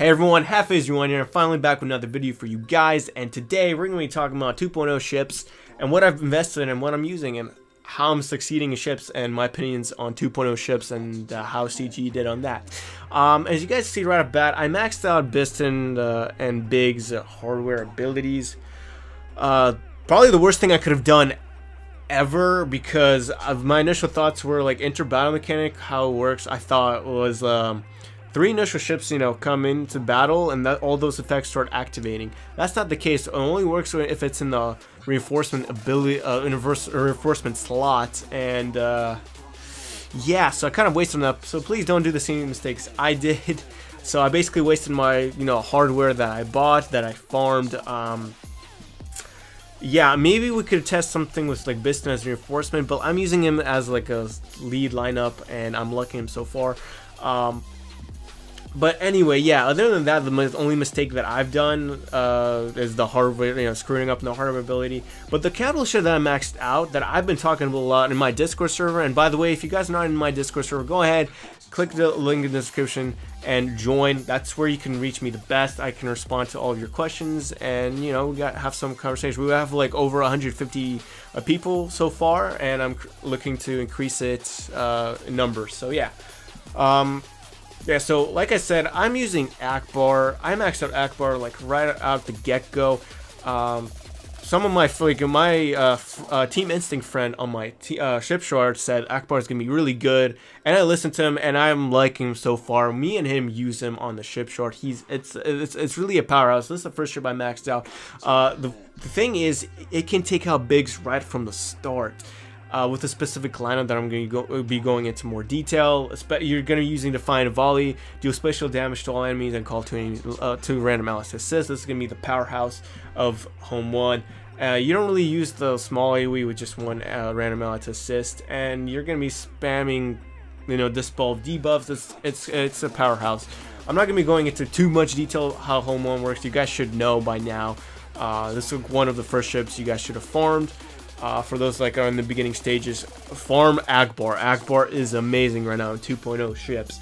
Hey everyone, Half-Is1 here, finally back with another video for you guys, and today we're going to be talking about 2.0 ships, and what I've invested in, and what I'm using, and how I'm succeeding in ships, and my opinions on 2.0 ships, and how CG did on that. As you guys see right off the bat, I maxed out Biston and Big's hardware abilities. Probably the worst thing I could have done ever, because of my initial thoughts were like inter-battle mechanic, how it works. I thought was 3 initial ships, come into battle, and that all those effects start activating. That's not the case. It only works if it's in the reinforcement ability, reinforcement slot, and yeah. So I kind of wasted them. So please don't do the same mistakes I did. So I basically wasted my, hardware that I bought, that I farmed. Yeah, maybe we could test something with like Biston as reinforcement, but I'm using him as like a lead lineup, and I'm liking him so far. But anyway, yeah, other than that, the only mistake that I've done is the hardware, screwing up the hardware ability. But the capital ship that I maxed out, that I've been talking about a lot in my Discord server, and by the way, if you guys are not in my Discord server, go ahead, click the link in the description and join. That's where you can reach me the best. I can respond to all of your questions, and we have some conversation. We have like over 150 people so far, and I'm looking to increase it in numbers. So yeah. Yeah, so like I said, I'm using Akbar. I maxed out Akbar like right out the get-go. Some of my Team Instinct friend on my ship shard said Akbar is gonna be really good, and I listened to him, and I'm liking him so far. Me and him use him on the ship shard. It's really a powerhouse. This is the first ship I maxed out. The thing is, it can take out bigs right from the start. With a specific lineup that I'm going to be going into more detail. You're going to be using Defiant Volley, deal special damage to all enemies, and call 2 random allies to assist. This is going to be the powerhouse of Home 1. You don't really use the small AoE with just 1 random ally to assist, and you're going to be spamming, dispel debuffs. It's a powerhouse. I'm not going to be going into too much detail how Home 1 works. You guys should know by now. This is one of the first ships you guys should have farmed. For those like are in the beginning stages, farm Akbar. Akbar is amazing right now in 2.0 ships.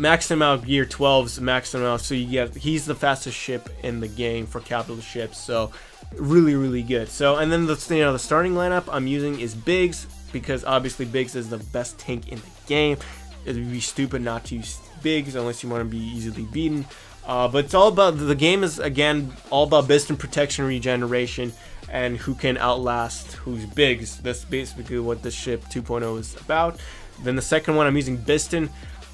Max him out gear 12s, max him out, so he's the fastest ship in the game for capital ships. So really good. So and then the starting lineup I'm using is Biggs, because obviously Biggs is the best tank in the game. It would be stupid not to use Biggs unless you want to be easily beaten. But it's all about, the game is again all about Biston protection, regeneration, and who can outlast who's Biggs. That's basically what the ship 2.0 is about. Then the second one, I'm using Biston.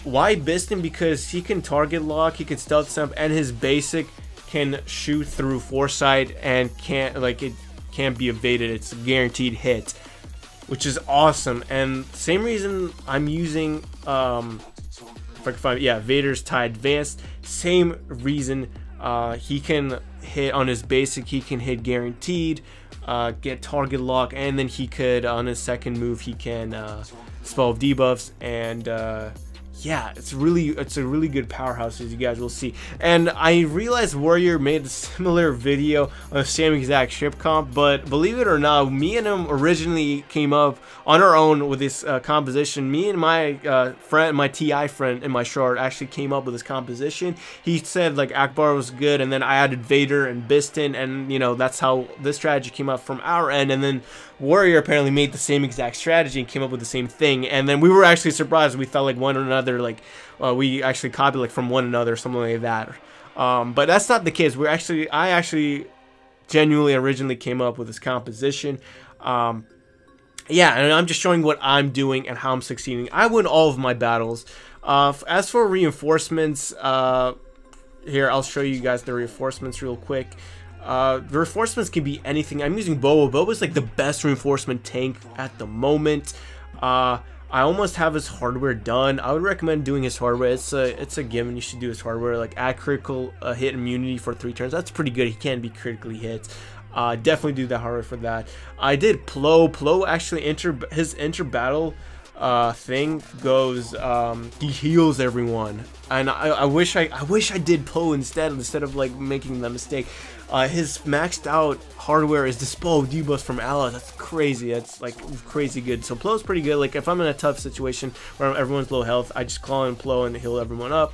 Why Biston? Because he can target lock, he can stealth stamp, and his basic can shoot through foresight and it can't be evaded. It's a guaranteed hit, which is awesome. And same reason I'm using Vader's Tie Advanced. Same reason. He can hit on his basic, he can hit guaranteed, get target lock, and then he could, on his second move, he can spell debuffs, and yeah, it's a really good powerhouse, as you guys will see. And I realized Warrior made a similar video on the same exact ship comp, but believe it or not, me and him originally came up on our own with this composition. Me and my friend, my TI friend in my shard, actually came up with this composition. He said like Akbar was good, and then I added Vader and Biston, and that's how this strategy came up from our end. And then Warrior apparently made the same exact strategy and came up with the same thing, and then we were actually surprised. We thought like one another, we actually copied from one another, something like that. But that's not the case. I actually genuinely originally came up with this composition. Yeah, and I'm just showing what I'm doing and how I'm succeeding. I win all of my battles. As for reinforcements, here I'll show you guys the reinforcements real quick. The reinforcements can be anything. I'm using Boba. Boba's like the best reinforcement tank at the moment. I almost have his hardware done. I would recommend doing his hardware. It's a given. You should do his hardware. Like add critical hit immunity for 3 turns. That's pretty good. He can be critically hit. Definitely do the hardware for that. I did Plo. Plo actually his inter-battle thing goes, he heals everyone, and I wish I did Plo instead of like making the mistake. His maxed out hardware is dispel debuffs from allies. That's crazy. That's like crazy good. So Plo's pretty good. Like if I'm in a tough situation where everyone's low health, I just call in Plo and heal everyone up.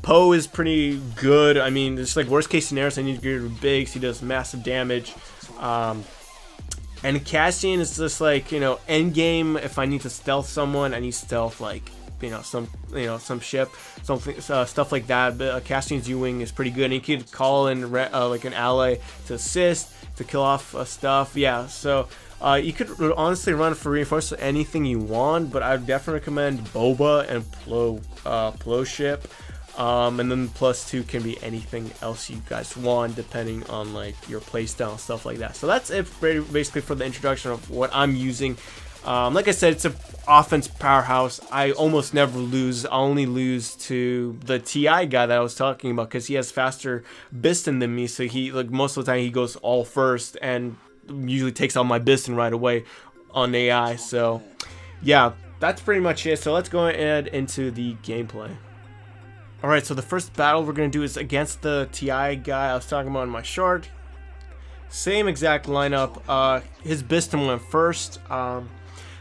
Poe is pretty good. I mean, it's like worst case scenario, so I need to get rid of bigs. He does massive damage. And Cassian is just like, you know, end game. If I need to stealth someone, I need stealth like, some ship, something, stuff like that. But Cassian's U-wing is pretty good. And he could call in like an ally to assist, to kill off stuff. Yeah, so you could honestly run for reinforcement anything you want, but I would definitely recommend Boba and Plo ship. And then +2 can be anything else you guys want, depending on like your playstyle and stuff like that. So that's it basically for the introduction of what I'm using. Like I said, it's an offense powerhouse. I almost never lose. I only lose to the TI guy that I was talking about, because he has faster Biston than me. So he, like, most of the time he goes all first and usually takes out my Biston right away on AI. So yeah, that's pretty much it. So let's go ahead into the gameplay. Alright, so the first battle we're going to do is against the TI guy I was talking about in my short. Same exact lineup. His Biston went first. In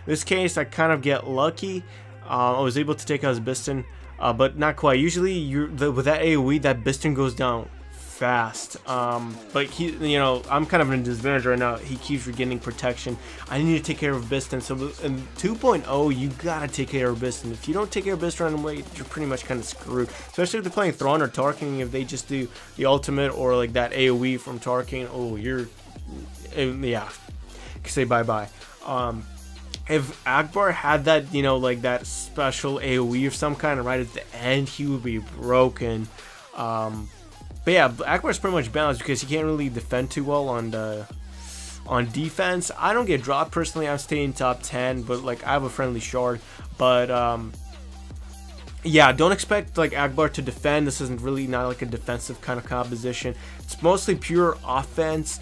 this case, I kind of get lucky. I was able to take out his Biston, but not quite. Usually, with that AoE, that Biston goes down fast. But he, you know, I'm kind of in a disadvantage right now. He keeps regaining protection. I need to take care of Biston. So in 2.0, you gotta take care of Biston. If you don't take care of Biston right away, you're pretty much kind of screwed. Especially if they're playing Thrawn or Tarkin. If they just do the ultimate or like that AoE from Tarkin, oh, you're, yeah, say bye bye. If Akbar had that, you know, like that special AoE of some kind right at the end, he would be broken. But yeah, Akbar's pretty much balanced because he can't really defend too well on defense. I don't get dropped personally. I'm staying top 10, but like I have a friendly shard. But yeah, don't expect like Akbar to defend. This isn't really not like a defensive kind of composition. It's mostly pure offense.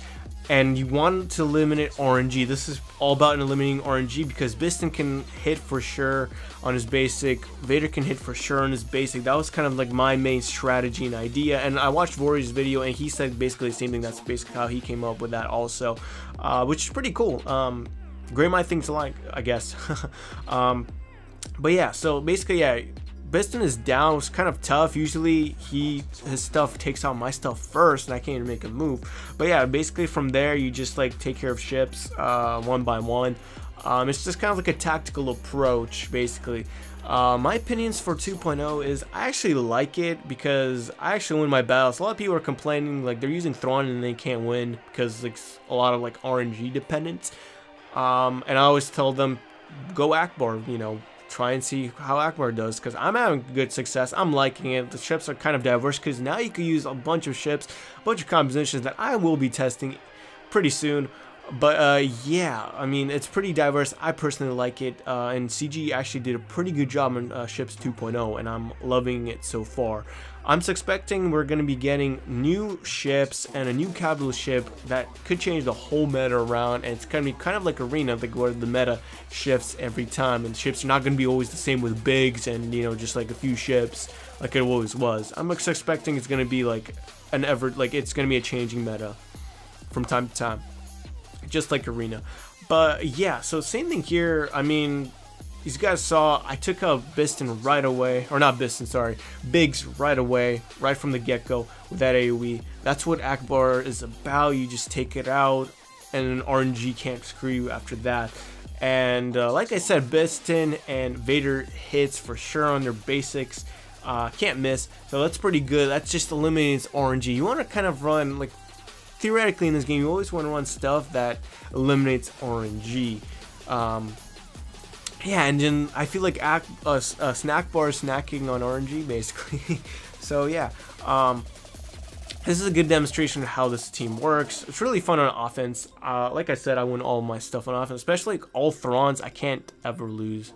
And you want to eliminate RNG. This is all about eliminating RNG because Biston can hit for sure on his basic. Vader can hit for sure on his basic. That was kind of like my main strategy and idea. And I watched Vori's video and he said basically the same thing. That's basically how he came up with that also, which is pretty cool. Great mind thing to like, I guess. But yeah, so basically, yeah. Biston is down. It's kind of tough. Usually his stuff takes out my stuff first and I can't even make a move. But yeah, basically from there you just like take care of ships one by one. It's just kind of like a tactical approach basically. My opinions for 2.0 is I actually like it because I actually win my battles. A lot of people are complaining like they're using Thrawn and they can't win because it's a lot of like RNG dependent. And I always tell them go Akbar, you know, try and see how Akbar does because I'm having good success. I'm liking it. The ships are kind of diverse because now you can use a bunch of ships, a bunch of compositions that I will be testing pretty soon. But yeah, I mean, it's pretty diverse. I personally like it, and CG actually did a pretty good job on Ships 2.0, and I'm loving it so far. I'm suspecting we're going to be getting new ships and a new capital ship that could change the whole meta around, and it's going to be kind of like Arena, like where the meta shifts every time, and ships are not going to be always the same with bigs and, you know, just like a few ships like it always was. I'm expecting it's going to be like it's going to be a changing meta from time to time, just like Arena. But yeah, so same thing here. I mean, these guys saw I took out Biston right away, or not Biston, sorry, Biggs right away, right from the get-go with that AoE. That's what Akbar is about. You just take it out, and RNG can't screw you after that. And like I said, Biston and Vader hits for sure on their basics. Can't miss, so that's pretty good. That just eliminates RNG. You want to kind of run, like, theoretically in this game, you always want to run stuff that eliminates RNG. Yeah, and then I feel like Snackbar is snacking on RNG, basically. So yeah, this is a good demonstration of how this team works. It's really fun on offense. Like I said, I win all my stuff on offense, especially like all Thrawns. I can't ever lose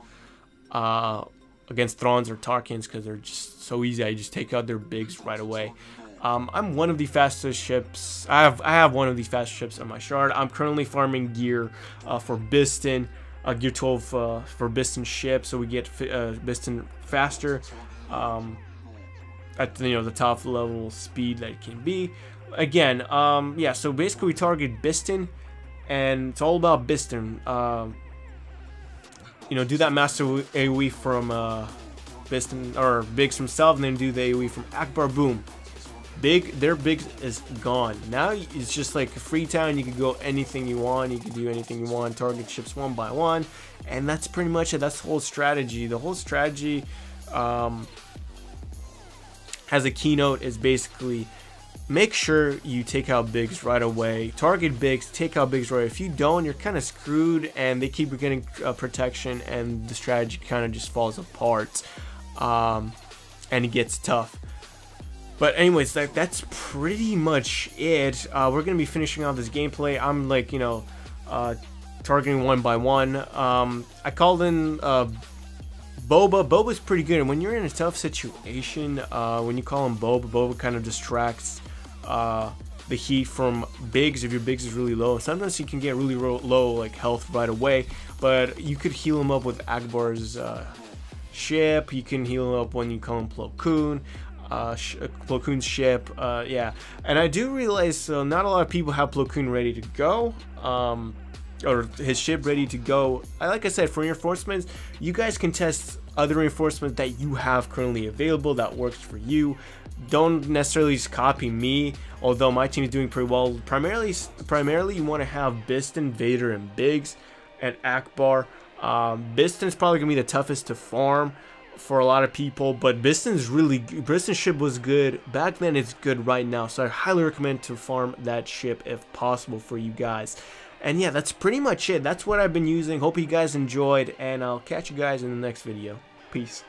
against Thrawns or Tarkins because they're just so easy. I just take out their bigs right away. I'm one of the fastest ships. I have one of the fastest ships on my shard. I'm currently farming gear for Biston, gear 12 for Biston ship, so we get Biston faster at the top level speed that it can be. Again, yeah. So basically, we target Biston, and it's all about Biston. You know, do that master AoE from Biston or Biggs himself, and then do the AoE from Akbar. Boom. Their Biggs is gone. Now it's just like Freetown. You can go anything you want. You can do anything you want. Target ships one by one, and that's pretty much it. That's the whole strategy. The whole strategy has a keynote is basically make sure you take out Biggs right away. Target Biggs, take out Biggs right away. If you don't, you're kind of screwed, and they keep getting protection, and the strategy kind of just falls apart, and it gets tough. But anyways, that's pretty much it. We're gonna be finishing off this gameplay. I'm like, you know, targeting one by one. I called in Boba. Boba's pretty good, and when you're in a tough situation, when you call him Boba kind of distracts the heat from Biggs if your Biggs is really low. Sometimes he can get really low like health right away, but you could heal him up with Akbar's ship. You can heal him up when you call him Plo Koon. Plo Koon's ship, yeah. And I do realize not a lot of people have Plo Koon ready to go, or his ship ready to go. Like I said, for reinforcements, you guys can test other reinforcements that you have currently available that works for you. Don't necessarily just copy me, although my team is doing pretty well. Primarily you want to have Biston, Vader, and Biggs, and Akbar. Biston's probably gonna be the toughest to farm for a lot of people, but Biston's ship was good back then. It's good right now, so I highly recommend to farm that ship if possible for you guys. And yeah, that's pretty much it. That's what I've been using. Hope you guys enjoyed, and I'll catch you guys in the next video. Peace.